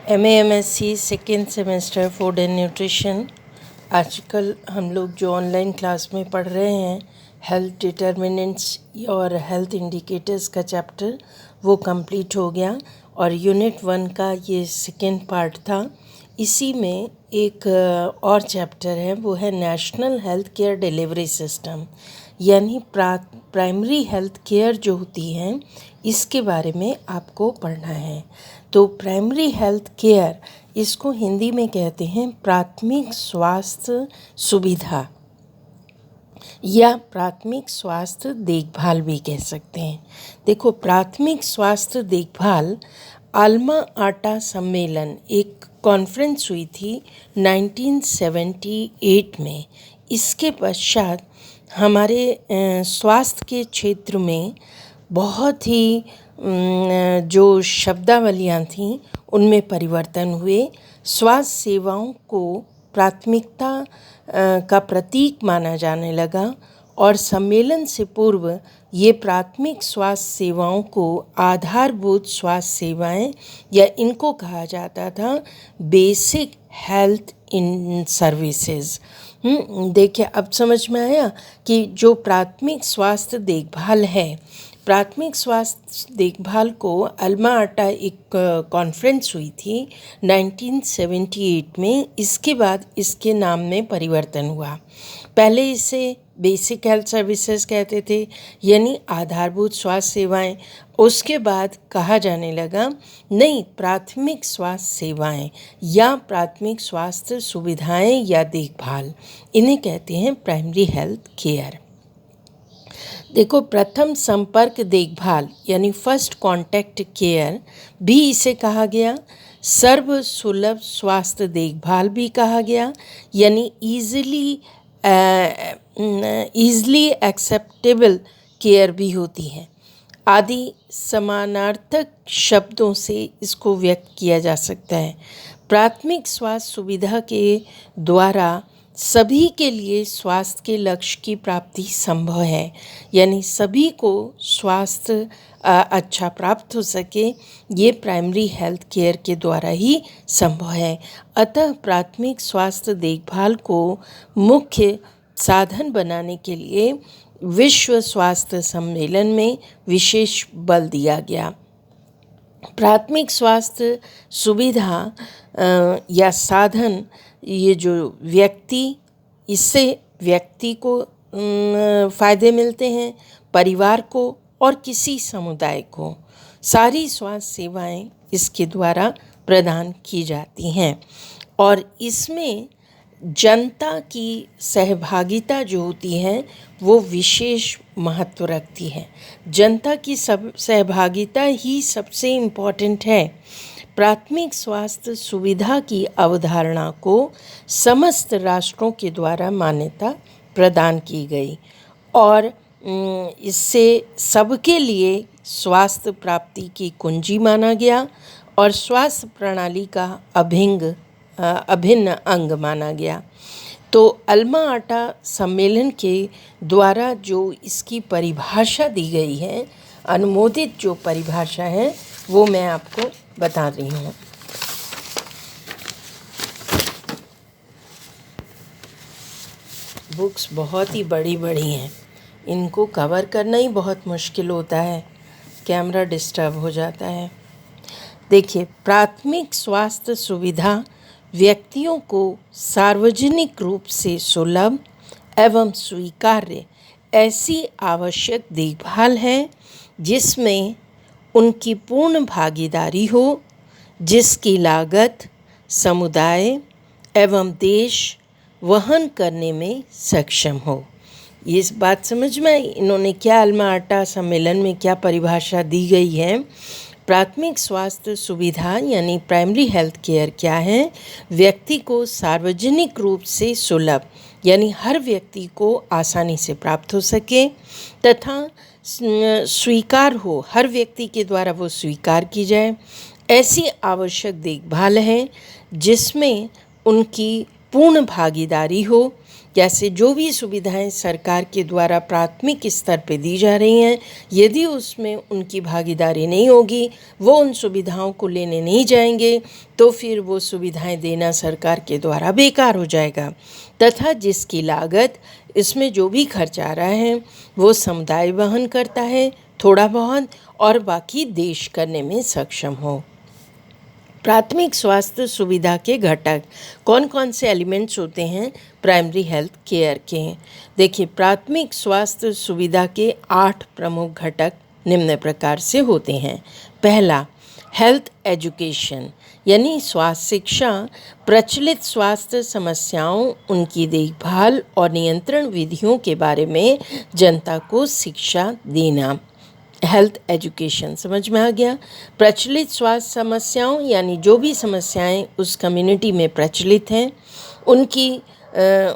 MA-MSc second semester food and nutrition. आजकल हम लोग जो ऑनलाइन क्लास में पढ़ रहे हैं हेल्थ डिटर्मिनेंट्स और हेल्थ इंडिकेटर्स का चैप्टर वो कंप्लीट हो गया और यूनिट 1 का ये सेकेंड पार्ट था। इसी में एक और चैप्टर है, वो है national health care delivery system, यानी प्राइमरी हेल्थ केयर जो होती है इसके बारे में आपको पढ़ना है। तो प्राइमरी हेल्थ केयर, इसको हिंदी में कहते हैं प्राथमिक स्वास्थ्य सुविधा या प्राथमिक स्वास्थ्य देखभाल भी कह सकते हैं। देखो, प्राथमिक स्वास्थ्य देखभाल आल्मा आटा सम्मेलन, एक कॉन्फ्रेंस हुई थी 1978 में। इसके पश्चात हमारे स्वास्थ्य के क्षेत्र में बहुत ही जो शब्दावलियाँ थीं उनमें परिवर्तन हुए। स्वास्थ्य सेवाओं को प्राथमिकता का प्रतीक माना जाने लगा और सम्मेलन से पूर्व ये प्राथमिक स्वास्थ्य सेवाओं को आधारभूत स्वास्थ्य सेवाएं या इनको कहा जाता था बेसिक हेल्थ इन सर्विसेज। देखिए, अब समझ में आया कि जो प्राथमिक स्वास्थ्य देखभाल है, प्राथमिक स्वास्थ्य देखभाल को आल्मा आटा एक कॉन्फ्रेंस हुई थी 1978 में। इसके बाद इसके नाम में परिवर्तन हुआ। पहले इसे बेसिक हेल्थ सर्विसेज कहते थे, यानी आधारभूत स्वास्थ्य सेवाएं। उसके बाद कहा जाने लगा नहीं, प्राथमिक स्वास्थ्य सेवाएं या प्राथमिक स्वास्थ्य सुविधाएं या देखभाल, इन्हें कहते हैं प्राइमरी हेल्थ केयर। देखो, प्रथम संपर्क देखभाल यानी फर्स्ट कांटेक्ट केयर भी इसे कहा गया। सर्व सुलभ स्वास्थ्य देखभाल भी कहा गया, यानी ईजिली एक्सेप्टेबल केयर भी होती है। आदि समानार्थक शब्दों से इसको व्यक्त किया जा सकता है। प्राथमिक स्वास्थ्य सुविधा के द्वारा सभी के लिए स्वास्थ्य के लक्ष्य की प्राप्ति संभव है, यानी सभी को स्वास्थ्य अच्छा प्राप्त हो सके, ये प्राइमरी हेल्थ केयर के द्वारा ही संभव है। अतः प्राथमिक स्वास्थ्य देखभाल को मुख्य साधन बनाने के लिए विश्व स्वास्थ्य सम्मेलन में विशेष बल दिया गया। प्राथमिक स्वास्थ्य सुविधा या साधन, ये जो इससे व्यक्ति को फ़ायदे मिलते हैं, परिवार को और किसी समुदाय को। सारी स्वास्थ्य सेवाएं इसके द्वारा प्रदान की जाती हैं और इसमें जनता की सहभागिता जो होती है वो विशेष महत्व रखती है। जनता की सहभागिता ही सबसे इम्पॉर्टेंट है। प्राथमिक स्वास्थ्य सुविधा की अवधारणा को समस्त राष्ट्रों के द्वारा मान्यता प्रदान की गई और इससे सबके लिए स्वास्थ्य प्राप्ति की कुंजी माना गया और स्वास्थ्य प्रणाली का अभिन्न अंग माना गया। तो आल्मा आटा सम्मेलन के द्वारा जो इसकी परिभाषा दी गई है, अनुमोदित जो परिभाषा है, वो मैं आपको बता रही हूँ। बुक्स बहुत ही बड़ी बड़ी हैं, इनको कवर करना ही बहुत मुश्किल होता है, कैमरा डिस्टर्ब हो जाता है। देखिए, प्राथमिक स्वास्थ्य सुविधा व्यक्तियों को सार्वजनिक रूप से सुलभ एवं स्वीकार्य ऐसी आवश्यक देखभाल है जिसमें उनकी पूर्ण भागीदारी हो, जिसकी लागत समुदाय एवं देश वहन करने में सक्षम हो। ये इस बात समझ में आई इन्होंने क्या आल्मा आटा सम्मेलन में क्या परिभाषा दी गई है। प्राथमिक स्वास्थ्य सुविधा यानी प्राइमरी हेल्थ केयर क्या है? व्यक्ति को सार्वजनिक रूप से सुलभ, यानी हर व्यक्ति को आसानी से प्राप्त हो सके तथा स्वीकार हो, हर व्यक्ति के द्वारा वो स्वीकार की जाए, ऐसी आवश्यक देखभाल है जिसमें उनकी पूर्ण भागीदारी हो, कैसे जो भी सुविधाएं सरकार के द्वारा प्राथमिक स्तर पे दी जा रही हैं, यदि उसमें उनकी भागीदारी नहीं होगी, वो उन सुविधाओं को लेने नहीं जाएंगे, तो फिर वो सुविधाएं देना सरकार के द्वारा बेकार हो जाएगा। तथा जिसकी लागत, इसमें जो भी खर्च आ रहा है वो समुदाय वहन करता है थोड़ा बहुत, और बाकी देश करने में सक्षम हो। प्राथमिक स्वास्थ्य सुविधा के घटक कौन कौन से एलिमेंट्स होते हैं प्राइमरी हेल्थ केयर के? देखिए, प्राथमिक स्वास्थ्य सुविधा के 8 प्रमुख घटक निम्न प्रकार से होते हैं। पहला, हेल्थ एजुकेशन यानी स्वास्थ्य शिक्षा। प्रचलित स्वास्थ्य समस्याओं, उनकी देखभाल और नियंत्रण विधियों के बारे में जनता को शिक्षा देना। हेल्थ एजुकेशन समझ में आ गया। प्रचलित स्वास्थ्य समस्याओं यानी जो भी समस्याएं उस कम्युनिटी में प्रचलित हैं,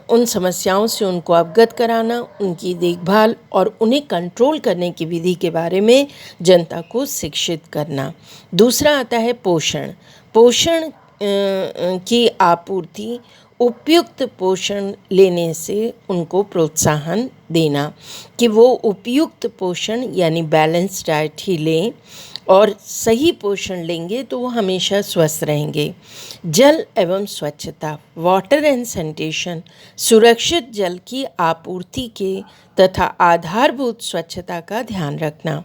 उन समस्याओं से उनको अवगत कराना, उनकी देखभाल और उन्हें कंट्रोल करने की विधि के बारे में जनता को शिक्षित करना। दूसरा आता है पोषण। पोषण की आपूर्ति, उपयुक्त पोषण लेने से उनको प्रोत्साहन देना कि वो उपयुक्त पोषण यानी बैलेंस डाइट ही लें, और सही पोषण लेंगे तो वो हमेशा स्वस्थ रहेंगे। जल एवं स्वच्छता, वाटर एंड सैनिटेशन, सुरक्षित जल की आपूर्ति के तथा आधारभूत स्वच्छता का ध्यान रखना।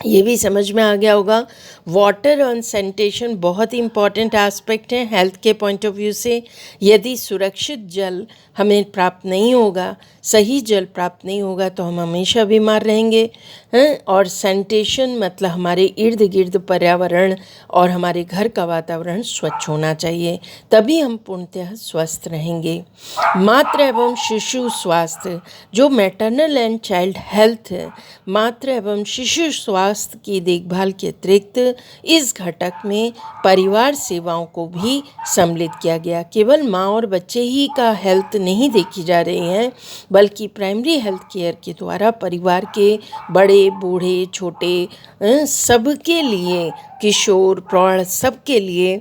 ये भी समझ में आ गया होगा। वाटर एंड सैनिटेशन बहुत ही इम्पॉर्टेंट एस्पेक्ट है हेल्थ के पॉइंट ऑफ व्यू से। यदि सुरक्षित जल हमें प्राप्त नहीं होगा, सही जल प्राप्त नहीं होगा, तो हम हमेशा बीमार रहेंगे हैं। और सैनिटेशन मतलब हमारे इर्द गिर्द पर्यावरण और हमारे घर का वातावरण स्वच्छ होना चाहिए, तभी हम पूर्णतः स्वस्थ रहेंगे। मातृ एवं शिशु स्वास्थ्य, जो मैटरनल एंड चाइल्ड हेल्थ, मातृ एवं शिशु स्वास्थ्य की देखभाल के अतिरिक्त इस घटक में परिवार सेवाओं को भी सम्मिलित किया गया। केवल माँ और बच्चे ही का हेल्थ नहीं देखी जा रही है, बल्कि प्राइमरी हेल्थ केयर के द्वारा परिवार के बड़े बूढ़े छोटे सबके लिए, किशोर प्रौढ़ सबके लिए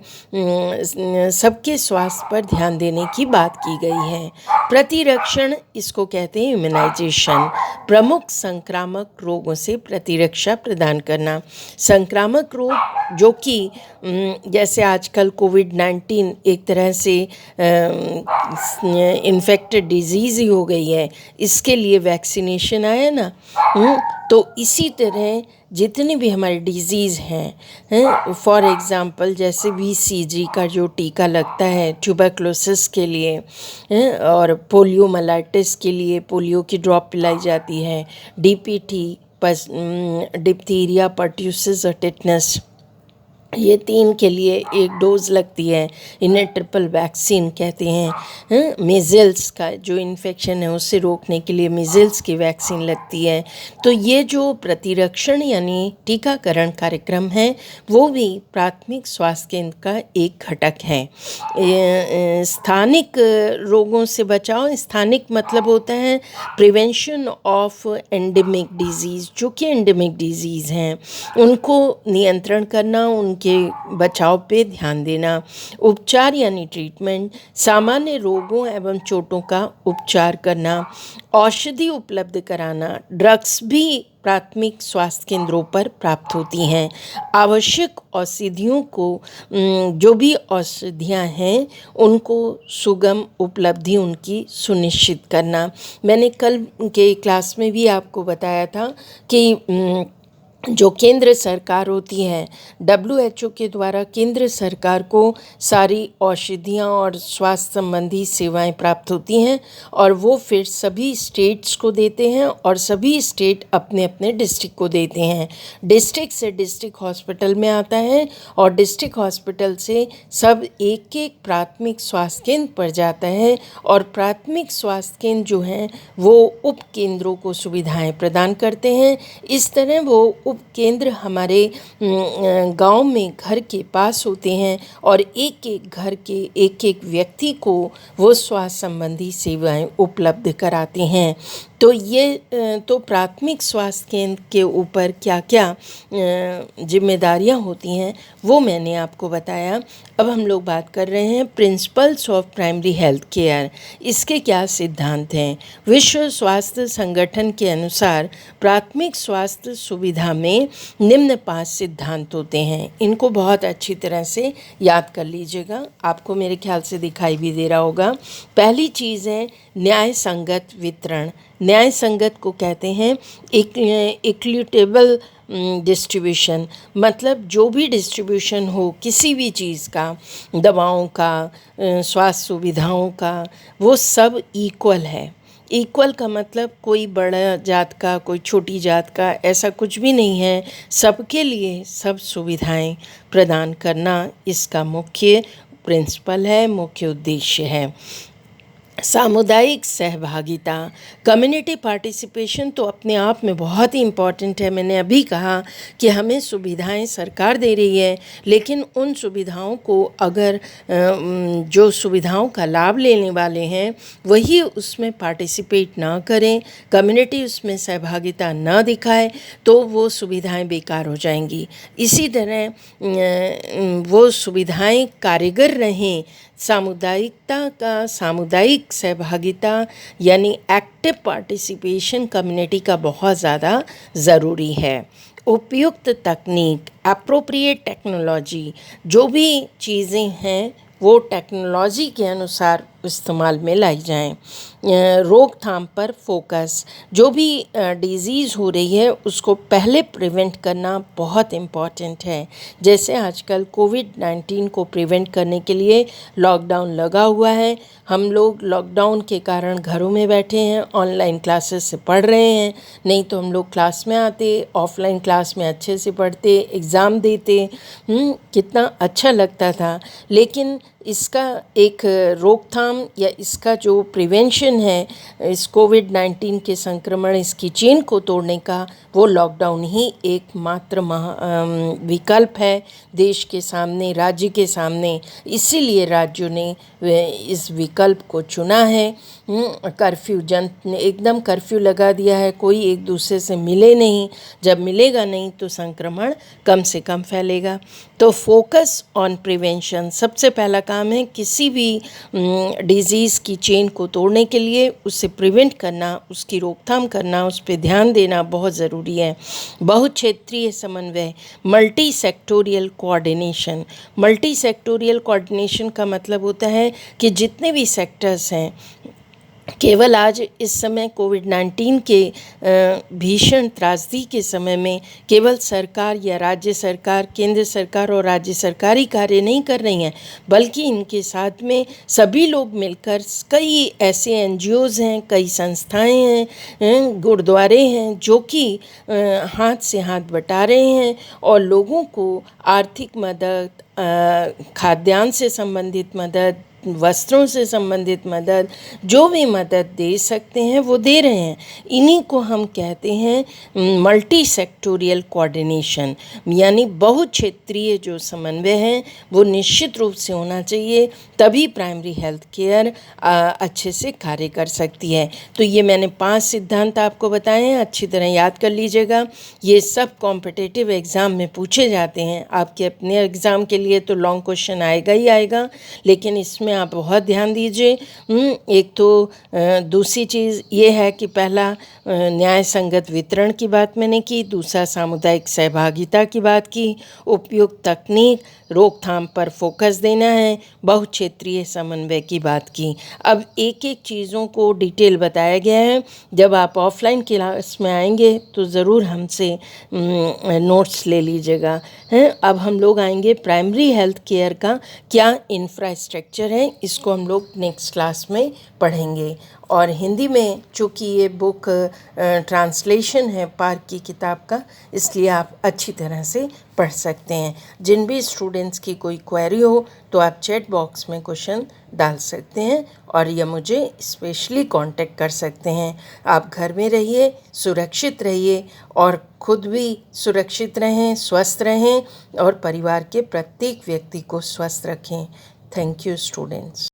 सबके स्वास्थ्य पर ध्यान देने की बात की गई है। प्रतिरक्षण, इसको कहते हैं इम्यूनाइजेशन, प्रमुख संक्रामक रोगों से प्रतिरक्षा प्रदान करना। संक्रामक रोग जो कि जैसे आजकल कोविड-19 एक तरह से इन्फेक्टेड डिजीज़ ही हो गई है, इसके लिए वैक्सीनेशन आया ना, तो इसी तरह जितनी भी हमारी डिजीज़ हैं, फॉर एग्ज़ाम्पल जैसे BCG का जो टीका लगता है ट्यूबरक्लोसिस के लिए, और पोलियोमाइलाइटिस के लिए पोलियो की ड्रॉप पिलाई जाती है, DPT, डिप्थीरिया, पर्ट्यूसिस और टिटनस, ये 3 के लिए 1 डोज़ लगती है। इन्हें ट्रिपल वैक्सीन कहते हैं। मीज़ल्स का जो इन्फेक्शन है उससे रोकने के लिए मीज़ल्स की वैक्सीन लगती है। तो ये जो प्रतिरक्षण यानी टीकाकरण कार्यक्रम है, वो भी प्राथमिक स्वास्थ्य केंद्र का एक घटक है। स्थानिक रोगों से बचाव, स्थानिक मतलब होता है प्रिवेंशन ऑफ एंडेमिक डिजीज़, जो कि एंडेमिक डिजीज़ हैं उनको नियंत्रण करना, उनके बचाव पे ध्यान देना। उपचार यानी ट्रीटमेंट, सामान्य रोगों एवं चोटों का उपचार करना, औषधि उपलब्ध कराना। ड्रग्स भी प्राथमिक स्वास्थ्य केंद्रों पर प्राप्त होती हैं। आवश्यक औषधियों को, जो भी औषधियाँ हैं उनको सुगम उपलब्धि उनकी सुनिश्चित करना। मैंने कल के क्लास में भी आपको बताया था कि जो केंद्र सरकार होती है, WHO के द्वारा केंद्र सरकार को सारी औषधियाँ और स्वास्थ्य संबंधी सेवाएं प्राप्त होती हैं, और वो फिर सभी स्टेट्स को देते हैं, और सभी स्टेट अपने अपने डिस्ट्रिक्ट को देते हैं। डिस्ट्रिक्ट से डिस्ट्रिक्ट हॉस्पिटल में आता है, और डिस्ट्रिक्ट हॉस्पिटल से सब एक एक प्राथमिक स्वास्थ्य केंद्र पर जाता है, और प्राथमिक स्वास्थ्य केंद्र जो हैं वो उप केंद्रों को सुविधाएं प्रदान करते हैं। इस तरह वो उप केंद्र हमारे गांव में घर के पास होते हैं, और एक एक घर के एक एक व्यक्ति को वो स्वास्थ्य संबंधी सेवाएं उपलब्ध कराते हैं। तो प्राथमिक स्वास्थ्य केंद्र के ऊपर क्या क्या जिम्मेदारियां होती हैं वो मैंने आपको बताया। अब हम लोग बात कर रहे हैं principles of primary health care. इसके क्या सिद्धांत हैं? विश्व स्वास्थ्य संगठन के अनुसार प्राथमिक स्वास्थ्य सुविधा में निम्न 5 सिद्धांत होते हैं। इनको बहुत अच्छी तरह से याद कर लीजिएगा, आपको मेरे ख्याल से दिखाई भी दे रहा होगा। पहली चीज़ है न्याय संगत वितरण। न्याय संगत को कहते हैं इक्विटेबल डिस्ट्रीब्यूशन, मतलब जो भी डिस्ट्रीब्यूशन हो किसी भी चीज़ का, दवाओं का, स्वास्थ्य सुविधाओं का, वो सब इक्वल है। इक्वल का मतलब कोई बड़ा जात का कोई छोटी जात का ऐसा कुछ भी नहीं है। सबके लिए सब सुविधाएं प्रदान करना इसका मुख्य प्रिंसिपल है, मुख्य उद्देश्य है। सामुदायिक सहभागिता, कम्युनिटी पार्टिसिपेशन तो अपने आप में बहुत ही इम्पॉर्टेंट है। मैंने अभी कहा कि हमें सुविधाएं सरकार दे रही है, लेकिन उन सुविधाओं को अगर जो सुविधाओं का लाभ लेने वाले हैं वही उसमें पार्टिसिपेट ना करें, कम्युनिटी उसमें सहभागिता ना दिखाए, तो वो सुविधाएं बेकार हो जाएंगी। इसी तरह वो सुविधाएं कारगर रहें, सामुदायिक सहभागिता यानी एक्टिव पार्टिसिपेशन कम्युनिटी का बहुत ज़्यादा ज़रूरी है। उपयुक्त तकनीक, एप्रोप्रिएट टेक्नोलॉजी, जो भी चीज़ें हैं वो टेक्नोलॉजी के अनुसार इस्तेमाल में लाई जाएं। रोकथाम पर फोकस, जो भी डिज़ीज़ हो रही है उसको पहले प्रिवेंट करना बहुत इम्पॉर्टेंट है। जैसे आजकल कोविड-19 को प्रिवेंट करने के लिए लॉकडाउन लगा हुआ है। हम लोग लॉकडाउन के कारण घरों में बैठे हैं, ऑनलाइन क्लासेस से पढ़ रहे हैं। नहीं तो हम लोग क्लास में आते, ऑफलाइन क्लास में अच्छे से पढ़ते, एग्ज़ाम देते, कितना अच्छा लगता था। लेकिन इसका एक रोकथाम या इसका जो प्रिवेंशन है इस कोविड-19 के संक्रमण, इसकी चेन को तोड़ने का, वो लॉकडाउन ही एकमात्र विकल्प है देश के सामने, राज्य के सामने। इसीलिए राज्यों ने इस विकल्प को चुना है। कर्फ्यू, ने एकदम कर्फ्यू लगा दिया है, कोई एक दूसरे से मिले नहीं। जब मिलेगा नहीं तो संक्रमण कम से कम फैलेगा। तो फोकस ऑन प्रिवेंशन सबसे पहला काम है। किसी भी डिज़ीज़ की चेन को तोड़ने के लिए उसे प्रिवेंट करना, उसकी रोकथाम करना, उस पर ध्यान देना बहुत ज़रूरी है। बहुक्षेत्रीय समन्वय, multi sectoral coordination. Multi sectoral coordination का मतलब होता है कि जितने भी सेक्टर्स हैं, केवल आज इस समय कोविड-19 के भीषण त्रासदी के समय में केवल सरकार या राज्य सरकार, केंद्र सरकार और राज्य सरकारी कार्य नहीं कर रही हैं, बल्कि इनके साथ में सभी लोग मिलकर कई ऐसे एनजीओज़ हैं, कई संस्थाएं हैं, गुरुद्वारे हैं, जो कि हाथ से हाथ बटा रहे हैं और लोगों को आर्थिक मदद, खाद्यान्न से संबंधित मदद, वस्त्रों से संबंधित मदद, जो भी मदद दे सकते हैं वो दे रहे हैं। इन्हीं को हम कहते हैं मल्टी सेक्टोरियल कोऑर्डिनेशन, यानी बहुक्षेत्रीय जो समन्वय है वो निश्चित रूप से होना चाहिए, तभी प्राइमरी हेल्थ केयर अच्छे से कार्य कर सकती है। तो ये मैंने 5 सिद्धांत आपको बताए हैं, अच्छी तरह याद कर लीजिएगा। ये सब कॉम्पिटिटिव एग्ज़ाम में पूछे जाते हैं। आपके अपने एग्ज़ाम के लिए तो लॉन्ग क्वेश्चन आएगा ही आएगा, लेकिन इसमें आप बहुत ध्यान दीजिए। एक तो दूसरी चीज़ ये है कि पहला न्याय संगत वितरण की बात मैंने की, दूसरा सामुदायिक सहभागिता की बात की, उपयुक्त तकनीक, रोकथाम पर फोकस देना है, बहुक्षेत्रीय समन्वय की बात की। अब एक एक चीज़ों को डिटेल बताया गया है। जब आप ऑफलाइन क्लास में आएंगे तो ज़रूर हमसे नोट्स ले लीजिएगा। अब हम लोग आएंगे प्राइमरी हेल्थ केयर का क्या इंफ्रास्ट्रक्चर है, इसको हम लोग नेक्स्ट क्लास में पढ़ेंगे। और हिंदी में चूँकि ये बुक ट्रांसलेशन है पार्क की किताब का, इसलिए आप अच्छी तरह से पढ़ सकते हैं। जिन भी स्टूडेंट्स की कोई क्वेरी हो तो आप चैट बॉक्स में क्वेश्चन डाल सकते हैं और या मुझे स्पेशली कांटेक्ट कर सकते हैं। आप घर में रहिए, सुरक्षित रहिए और खुद भी सुरक्षित रहें, स्वस्थ रहें और परिवार के प्रत्येक व्यक्ति को स्वस्थ रखें। Thank you students.